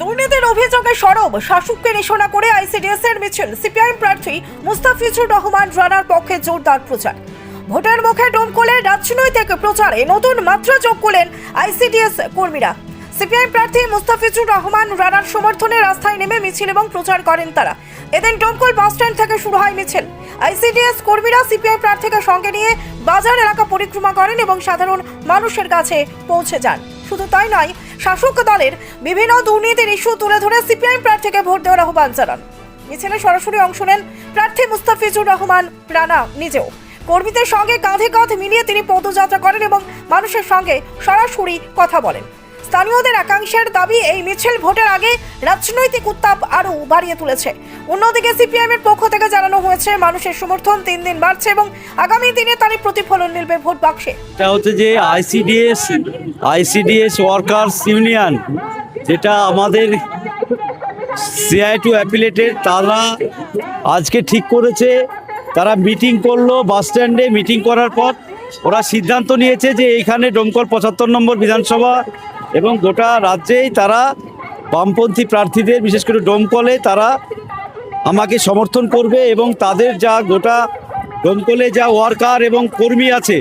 দুর্নীতির অভিযোগে সরব শাসককে নিশানা করে আইসিডিএস এর মিছিল। সিপিআইএম প্রার্থী মুস্তাফিজুর রহমান রানার পক্ষে জোরদার প্রচার। ভোটের মুখে ডোমকলে রাজনৈতিক প্রচারে নতুন মাত্রা যোগ করলেন আইসিডিএস কর্মীরা। সিপিআইএম প্রার্থী মুস্তাফিজুর রহমান রানার সমর্থনে রাস্তায় নেমে মিছিল এবং প্রচার করেন তারা। এদিন ডোমকল বাস স্ট্যান্ড থেকে শুরু হয় মিছিল। আইসিডিএস কর্মীরা সিপিআইএম প্রার্থীকে সঙ্গে নিয়ে বাজার এলাকা পরিক্রমা করেন এবং সাধারণ মানুষের কাছে পৌঁছে যান। শুধু তাই নয়, শাসক দলের বিভিন্ন দুর্নীতির ইস্যু তুলে ধরে সিপিআইএম প্রার্থীকে ভোট দেওয়ার আহ্বান জানান। মিছিলে সরাসরি অংশ নেন প্রার্থী মুস্তাফিজুর রহমান রানা নিজেও। কর্মীদের সঙ্গে কাঁধে কাঁধ মিলিয়ে তিনি পদযাত্রা করেন এবং মানুষের সঙ্গে সরাসরি কথা বলেন। স্থানীয়দের একাংশের দাবি, এই মিছিল ভোটের আগে রাজনৈতিক উত্তাপ আরও বাড়িয়ে তুলেছে। অন্যদিকে সিপিআইএম এর পক্ষ থেকে জানানো হয়েছে মানুষের সমর্থন দিন দিন বাড়ছে এবং আগামী দিনে তারই প্রতিফলন মিলবে ভোট বাক্সে। এটা হচ্ছে যে আইসিডিএস ওয়ার্কার্স ইউনিয়ন, যেটা আমাদের CI2 অ্যাফিলিয়েটেড, তারা আজকে ঠিক করেছে, তারা মিটিং করলো বাস স্ট্যান্ডে। মিটিং করার পর ওরা সিদ্ধান্ত নিয়েছে যে এইখানে ডোমকল 75 নম্বর বিধানসভা এবং গোটা রাজ্যেই তারা বামপন্থী প্রার্থীদের, বিশেষ করে ডোমকলে তারা আমাকে সমর্থন করবে এবং তাদের যা গোটা ডোমকলে যা ওয়ার্কার এবং কর্মী আছে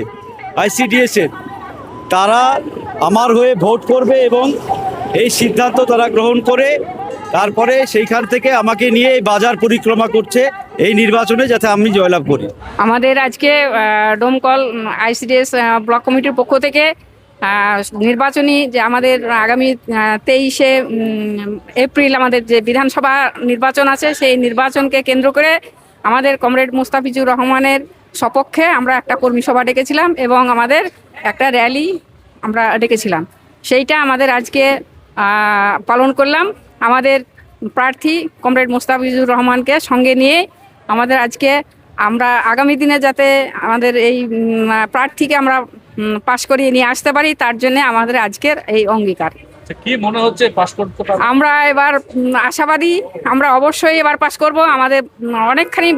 আইসিডিএসের, তারা আমার হয়ে ভোট করবে এবং এই সিদ্ধান্ত তারা গ্রহণ করে তারপরে সেইখান থেকে আমাকে নিয়ে এই বাজার পরিক্রমা করছে এই নির্বাচনে, যাতে আমি জয়লাভ করি। আমাদের আজকে ডোমকল আইসিডিএস ব্লক কমিটির পক্ষ থেকে নির্বাচনী যে আমাদের আগামী 23শে এপ্রিল আমাদের যে বিধানসভা নির্বাচন আছে, সেই নির্বাচনকে কেন্দ্র করে আমাদের কমরেড মুস্তাফিজুর রহমানের সপক্ষে আমরা একটা কর্মী সভা ডেকেছিলাম এবং আমাদের একটা র্যালি আমরা ডেকেছিলাম। সেইটা আমাদের আজকে পালন করলাম। আমাদের প্রার্থী কমরেড মুস্তাফিজুর রহমানকে সঙ্গে নিয়ে আমাদের আজকে আমরা আগামী দিনে যাতে আমাদের এই প্রার্থীকে আমরা পাশ করিয়ে নিয়ে আসতে পারি, তার জন্য আমাদের আজকের এই অঙ্গীকার। কি মনে হচ্ছে পাশ করতে পারবে? আমরা এবার আশাবাদী, আমরা অবশ্যই এবার পাশ করব। আমাদের অনেকখানি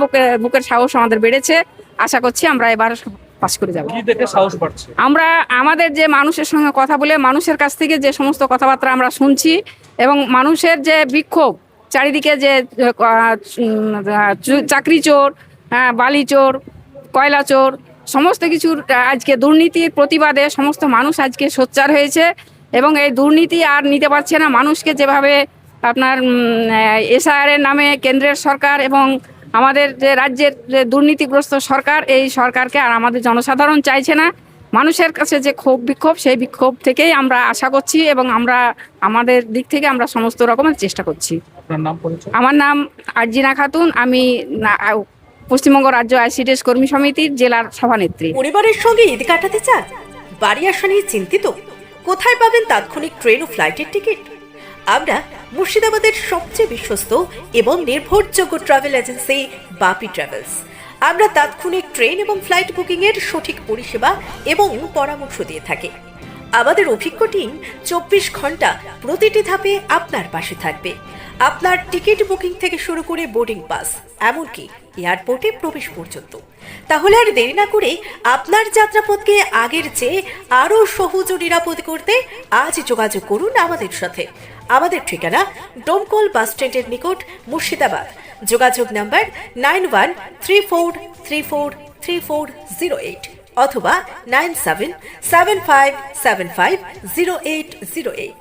বুকের সাহস আমাদের বেড়েছে। আশা করছি আমরা এবার পাশ করে যাব। কি দেখে সাহস বাড়ছে? আমরা আমাদের যে মানুষের সঙ্গে কথা বলে, মানুষের কাছ থেকে যে সমস্ত কথাবার্তা আমরা শুনছি এবং মানুষের যে বিক্ষোভ, চারিদিকে যে চাকরি চোর, বালি চোর, কয়লা চোর, সমস্ত কিছুর আজকে দুর্নীতির প্রতিবাদে সমস্ত মানুষ আজকে সোচ্চার হয়েছে এবং এই দুর্নীতি আর নিতে পারছে না। মানুষকে যেভাবে আপনার SIR এর নামে কেন্দ্রের সরকার এবং আমাদের যে রাজ্যের যে দুর্নীতিগ্রস্ত সরকার, এই সরকারকে আর আমাদের জনসাধারণ চাইছে না। মানুষের কাছে যে ক্ষোভ বিক্ষোভ, সেই বিক্ষোভ থেকেই আমরা আশা করছি এবং আমরা আমাদের দিক থেকে আমরা সমস্ত রকমের চেষ্টা করছি। আপনার নাম পরিচয়? আমার নাম আরজিনা খাতুন, আমি পশ্চিমবঙ্গ রাজ্য আইসিডিএস কর্মী সমিতির জেলার সভানেত্রী। পরিবারের সঙ্গে ঈদ কাটাতে চান? বাড়ি আসা নিয়ে চিন্তিত? কোথায় পাবেন তাৎক্ষণিক ট্রেন ও ফ্লাইটের টিকিট? আমরা মুর্শিদাবাদের সবচেয়ে বিশ্বস্ত এবং নির্ভরযোগ্য ট্রাভেল এজেন্সি বাপি ট্রাভেলস। আমরা তাৎক্ষণিক ট্রেন এবং ফ্লাইট বুকিং এর সঠিক পরিষেবা এবং পরামর্শ দিয়ে থাকি। আমাদের অভিজ্ঞ টিম 24 ঘন্টা প্রতিটি ধাপে আপনার পাশে থাকবে। আপনার টিকিট বুকিং থেকে শুরু করে বোর্ডিং পাস, এমনকি এয়ারপোর্টে প্রবেশ পর্যন্ত। তাহলে আর দেরি না করে আপনার যাত্রাপথকে আগের চেয়ে আরও সহজ ও নিরাপদ করতে আজ যোগাযোগ করুন আমাদের সাথে। আমাদের ঠিকানা ডোমকল বাস স্ট্যান্ডের নিকট, মুর্শিদাবাদ। যোগাযোগ নাম্বার 9134343408 অথবা 9775750808।